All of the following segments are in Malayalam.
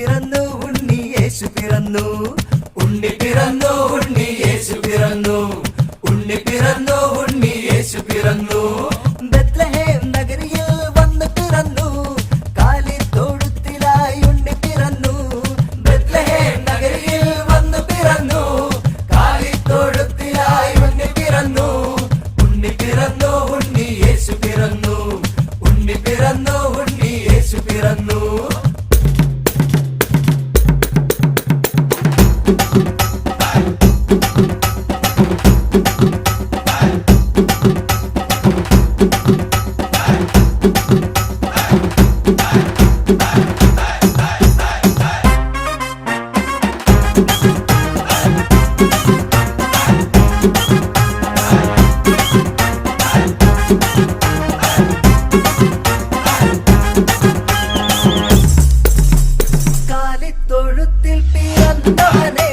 പിറന്നു ഉണ്ണി യേശു പിറന്നു, ഉണ്ണി പിറന്നു ഉണ്ണി യേശു പിറന്നു, ഉണ്ണി പിറന്നു ഉണ്ണി യേശു പിറന്നു. ബെത്ലഹേം നഗരിയിൽ വന്നു പിറന്നു, കാലിത്തൊഴുത്തിലായി ഉണ്ണി പിറന്നു. ബെത്ലഹേം നഗരിയിൽ വന്നു പിറന്നു, കാലിത്തൊഴുത്തിലായി ഉണ്ണി പിറന്നു. ഉണ്ണി പിറന്നു ഉണ്ണി യേശു പിറന്നു, ഉണ്ണി പിറന്നു ഉണ്ണി യേശു പിറന്നു. കാലിത്തൊഴുത്തിൽ പിറന്നവനേ,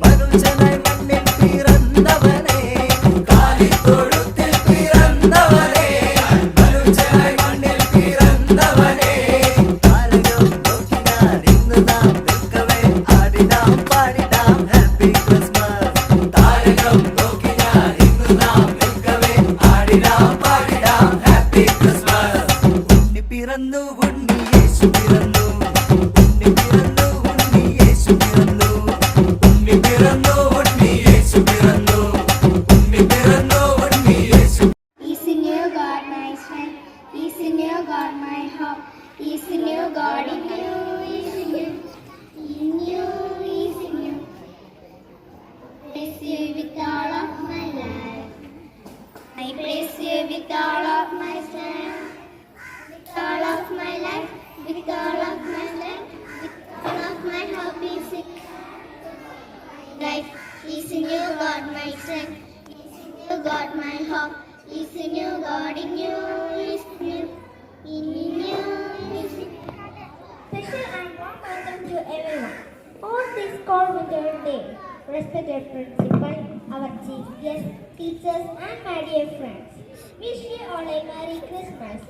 മനുഷ്യനായി മണ്ണിൽ പിറന്നവനേ. കാലിത്തൊഴുത്തിൽ പിറന്നവനേ, മനുഷ്യനായി മണ്ണിൽ പിറന്നവനേ. താരകം നോക്കി ഞാൻ ഇന്ന് നാം നിൽക്കവേ, ആടിനാം പാടിനാം ഹാപ്പി ക്രിസ്മസ്. താരകം നോക്കി ഞാൻ ഇന്ന് നാം നിൽക്കവേ, ആടിനാം പാടിനാം ഹാപ്പി ക്രിസ്മസ്. ഉണ്ണി പിറന്നു ഉണ്ണി യേശു പിറന്നു, ഉണ്ണി പിറന്നു ഉണ്ണി യേശു പിറന്നു, ഉണ്ണി പിറന്നു ഉണ്ണി യേശു പിറന്നു, ഉണ്ണി പിറന്നു ഉണ്ണി യേശു. Is in you God my strength, is in you God my hope, is in you God in you, is in you, is in you. Bless you with all of my life, I bless you with all of my strength, with all of my life, with all of my life, with all of my hope is in life. Is in you God my strength, is in you God my hope, is in you God in you, is in you, is in you. Special and warm welcome to everyone on this cold winter day. Respected principal, our chief guests, teachers and my dear friends, wish you all a Merry Christmas.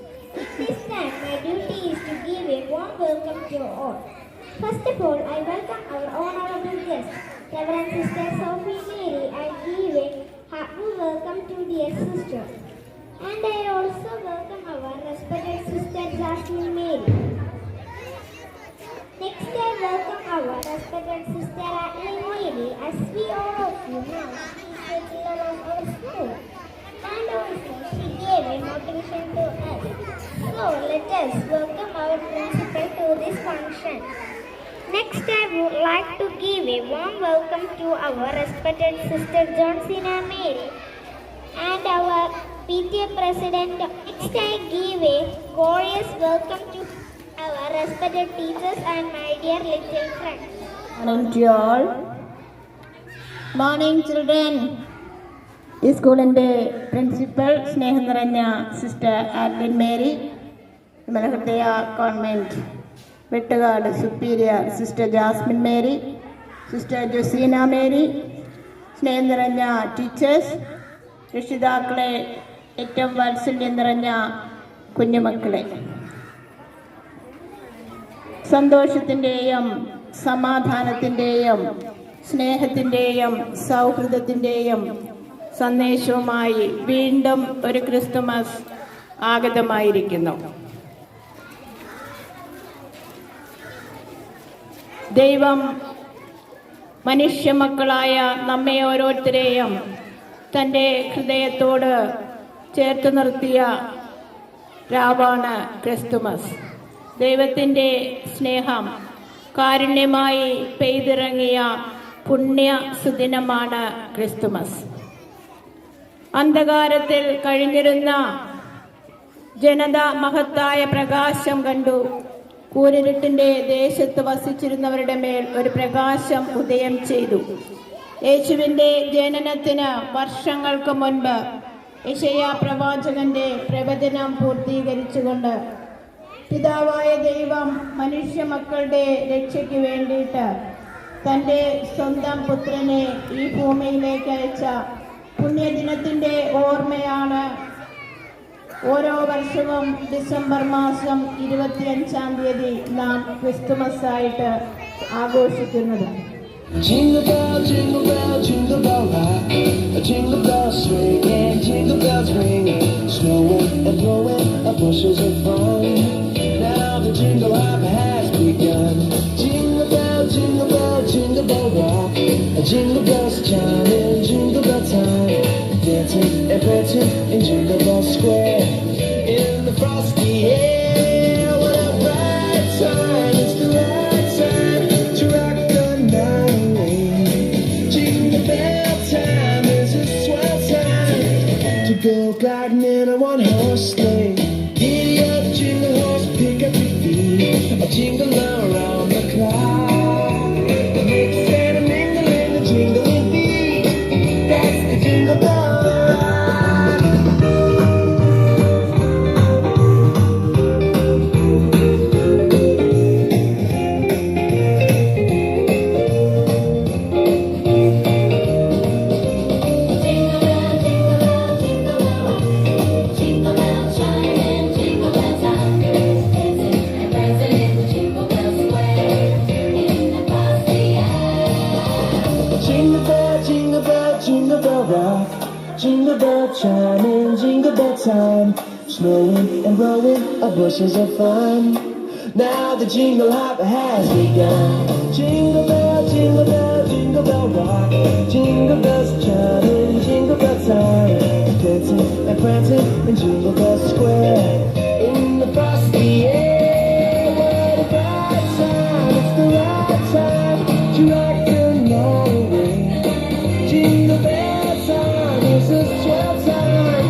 At this time, my duty is to give a warm welcome to all. First of all, I welcome our honorable guests, Reverend Sister Sophie Mary. I give a hearty welcome to dear sister. And I also welcome our respected Sister Jasmine Mary. Next, I welcome our respected Sister Agnes Mary. As we all of you know, she is the pillar of our school. And also, she gave a motivation to us. So, let us welcome our principal to this function. Next, I would like to give a warm welcome to our respected Sister Johnsina Mary and our PTA President. Next, I give a glorious welcome to our respected teachers and my dear little friends. Morning to you all. Morning children. ഈ സ്കൂളിൻ്റെ പ്രിൻസിപ്പൽ സ്നേഹം നിറഞ്ഞ sister Aglin Mary, Vimalahridaya convent Vettukad superior sister Jasmine Mary, sister Josina Mary, സ്നേഹം നിറഞ്ഞ ടീച്ചേഴ്സ്, രക്ഷിതാക്കളെ, ഏറ്റവും വാത്സല്യം നിറഞ്ഞ കുഞ്ഞുമക്കളെ, സന്തോഷത്തിൻ്റെയും സമാധാനത്തിൻ്റെയും സ്നേഹത്തിൻ്റെയും സൗഹൃദത്തിൻ്റെയും സന്ദേശവുമായി വീണ്ടും ഒരു ക്രിസ്തുമസ് ആഗതമായിരിക്കുന്നു. ദൈവം മനുഷ്യമക്കളായ നമ്മെ ഓരോരുത്തരെയും തൻ്റെ ഹൃദയത്തോട് ചേർത്ത് നിർത്തിയ രാവാണ് ക്രിസ്തുമസ്. ദൈവത്തിൻ്റെ സ്നേഹം കാരുണ്യമായി പെയ്തിറങ്ങിയ പുണ്യ സുദിനമാണ് ക്രിസ്തുമസ്. അന്ധകാരത്തിൽ കഴിഞ്ഞിരുന്ന ജനത മഹത്തായ പ്രകാശം കണ്ടു. കൂരിരുട്ടിൻ്റെ ദേശത്ത് വസിച്ചിരുന്നവരുടെ മേൽ ഒരു പ്രകാശം ഉദയം ചെയ്തു. യേശുവിൻ്റെ ജനനത്തിന് വർഷങ്ങൾക്ക് മുൻപ് യെശയ്യാ പ്രവാചകന്റെ പ്രവചനം പൂർത്തീകരിച്ചുകൊണ്ട് പിതാവായ ദൈവം മനുഷ്യ മക്കളുടെ രക്ഷയ്ക്ക് വേണ്ടിയിട്ട് തൻ്റെ സ്വന്തം പുത്രനെ ഈ ഭൂമിയിലേക്ക് അയച്ച പുണ്യദിനത്തിൻ്റെ ഓർമ്മയാണ് ഓരോ വർഷവും ഡിസംബർ മാസം 25-ാം തീയതി നാം ക്രിസ്തുമസ് ആയിട്ട് ആഘോഷിക്കുന്നത്. Jingle bell, jingle bell, jingle bell rock. Jingle bells swing and jingle bells ring. Snowing and blowing up bushels of fun. Now the jingle hop has begun. Jingle bell, jingle bell, jingle bell rock. Jingle bells chiming, jingle bell time. Dancing and prancing in Jingle Bell Square. In the frosty air, what a bright time! It's the right time to rock the night away. Jingle bell time is a swell time to go gliding in a one-horse sleigh. Giddy up, jingle horse, pick up your feet, a jingle around the clock. Mix and a mingle in the jingling beat. That's the jingle bell. Jingle bell, jingle bell, jingle bell rock. Jingle bell chiming, jingle bell time. Snowing and blowing up bushels of fun. Now the jingle hop has begun. Jingle bell, jingle bell, jingle bell rock. Jingle bells chiming, jingle bell time. Dancing and prancing in Jingle Bell Square. In the frosty air, what a bright time! It's the right time to rock the night away. Jingle bell time is a swell time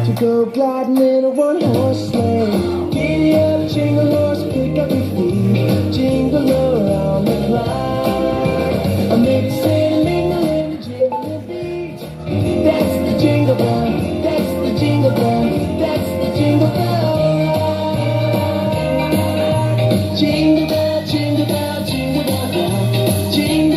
to go gliding in a one-horse sleigh. Giddy up, jingle horse, pick up your feet, jingle around the clock. A mix and a mingling, jingling beat. That's the jingle bell, that's the jingle bell, that's the jingle bell. Jingle bell, jingle bell, jingle bell rock. Jingle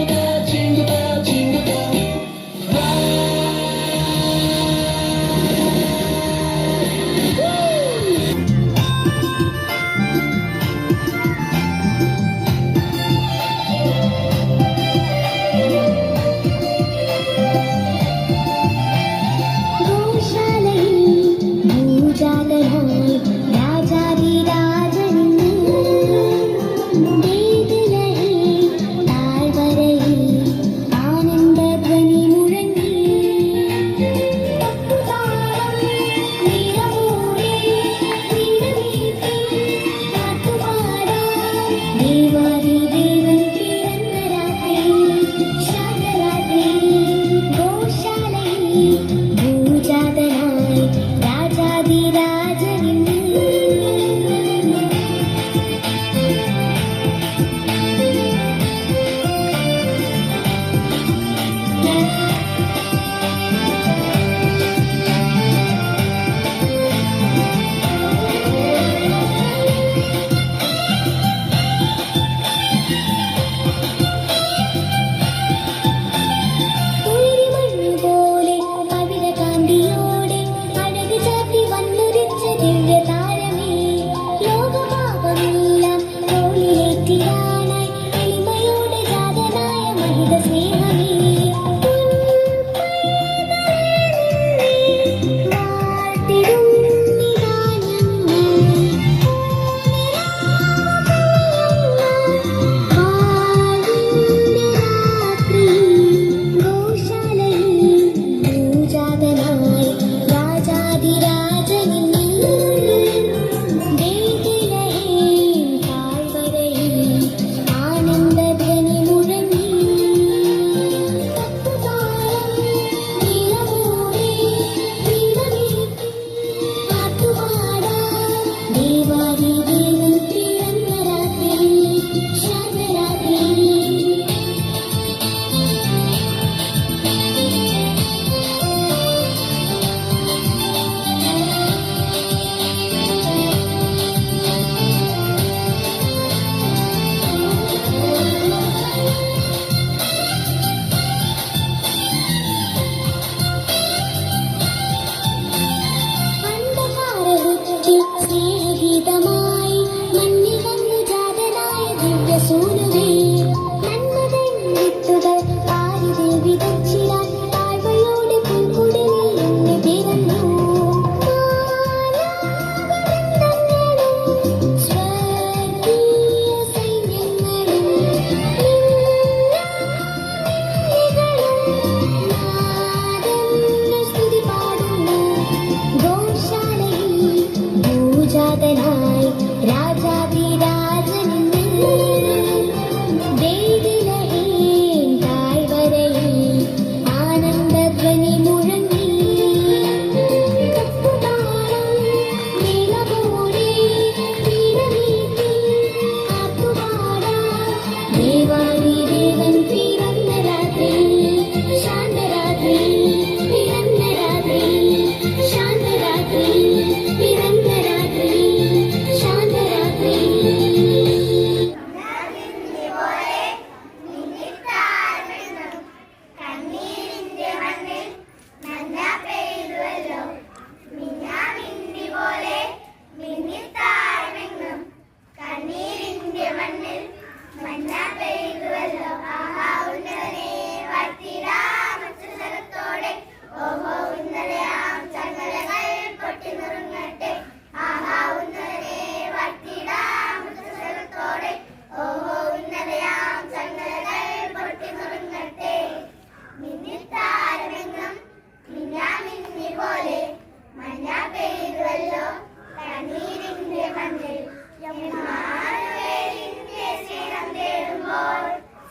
വരുമ്പോൾ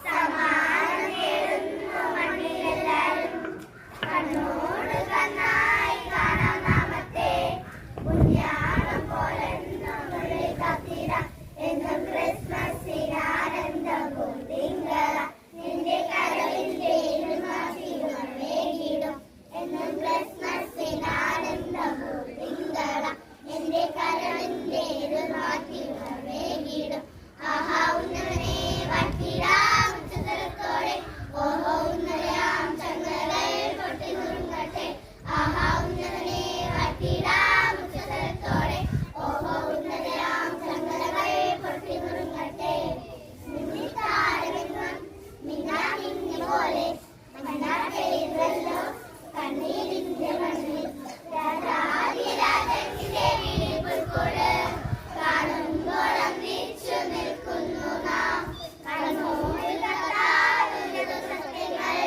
സമാനം നേടുന്നു മണ്ണിലെല്ലാരും. കണ്ണോട് കണ്ണായി കാണാം നാമത്തെ, പുണ്യാളം പോലെന്നും ഉള്ളിൽ കാത്തിടാം. എന്നും ക്രിസ്മസിനാനന്ദവും തിങ്കള നിന്റെ കരളിന്റെ ഇരുമാതിരുമേകിടും. എന്നും ക്രിസ്മസിനാനന്ദവും തിങ്കള നിന്റെ കരളിന്റെ ഇരുമാതിരുമേകിടും. ആഹാ ഉന്നതനെ വട്ടിടാം ഉച്ചതലത്തോടെ, ഓഹോ ഉന്നതയാം ചങ്ങലകൾ പൊട്ടി നുറുങ്ങട്ടെ. ആഹാ ഉന്നതനെ വട്ടിടാം ഉച്ചതലത്തോടെ, ഓഹോ ഉന്നതയാം ചങ്ങലകൾ പൊട്ടി നുറുങ്ങട്ടെ. മിന്നിത്താരമെന്നും മിന്നാമിന്നി പോലെ മണ്ണാ പെയ്തല്ലോ കണ്ണീരിന്റെ മണ്ണിൽ. രാജാതിരാജന്റെ വീഴ്പുൽക്കൂട് കാണുമ്പോൾ അന്തിച്ചു നിൽക്കുന്നു നാം. കണ്ണൂരിൽ കത്താറുള്ളത് സത്യങ്ങൾ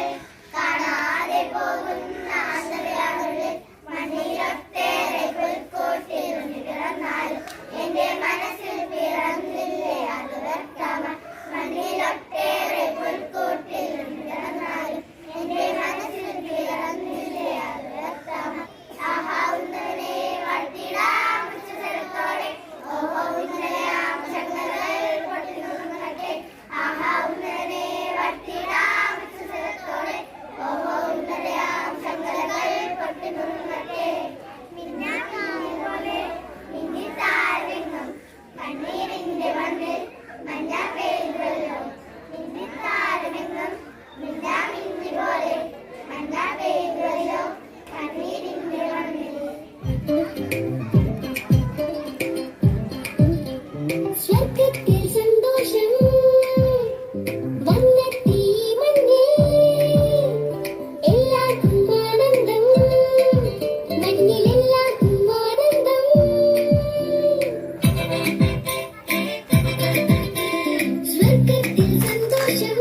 കാണാതെ പോകുന്ന അന്തരയാളുടെ മണ്ണിലൊട്ടേറെ പുൽക്കൂട്ടിരുന്ന് പിറന്നാലും എന്റെ മനസ്സിൽ പിറന്നില്ലേ അത് വ്യക്തമായി. മണ്ണിലൊട്ടേറെ പുൽക്കൂട്ടിരുന്ന് പിറന്നാലും എന്റെ മനസ്സിൽ പിറന്നില്ലേ അത് വ്യക്തമായി. ആഹാ ഉന്നതനെ വട്ടിടാം ഉച്ചതലത്തോടെ, ഓഹോ ഉന്നതയാം ചങ്ങലകൾ പൊട്ടി നുറുങ്ങട്ടെ. ആഹാ ഉന്നതനെ വട്ടിടാം ഉച്ചതലത്തോടെ, ഓഹോ ഉന്നതയാം ചങ്ങലകൾ പൊട്ടി നുറുങ്ങട്ടെ. മിന്നാമിന്നി പോലെ മിന്നിത്താരമെങ്ങും കണ്ണീരിന്റെ മണ്ണിൽ മഞ്ഞ പെയ്തല്ലോ. മിന്നിത്താരമെങ്ങും മിന്നാമിന്നി പോലെ മഞ്ഞ പെയ്തല്ലോ കണ്ണീരിന്റെ മണ്ണിൽ. സ്വർഗത്തിൽ സന്തോഷം വന്നെത്തി മണ്ണിൽ, എല്ലാവർക്കും ആനന്ദം മണ്ണിൽ, എല്ലാവർക്കും ആനന്ദം. സ്വർഗത്തിൽ സന്തോഷം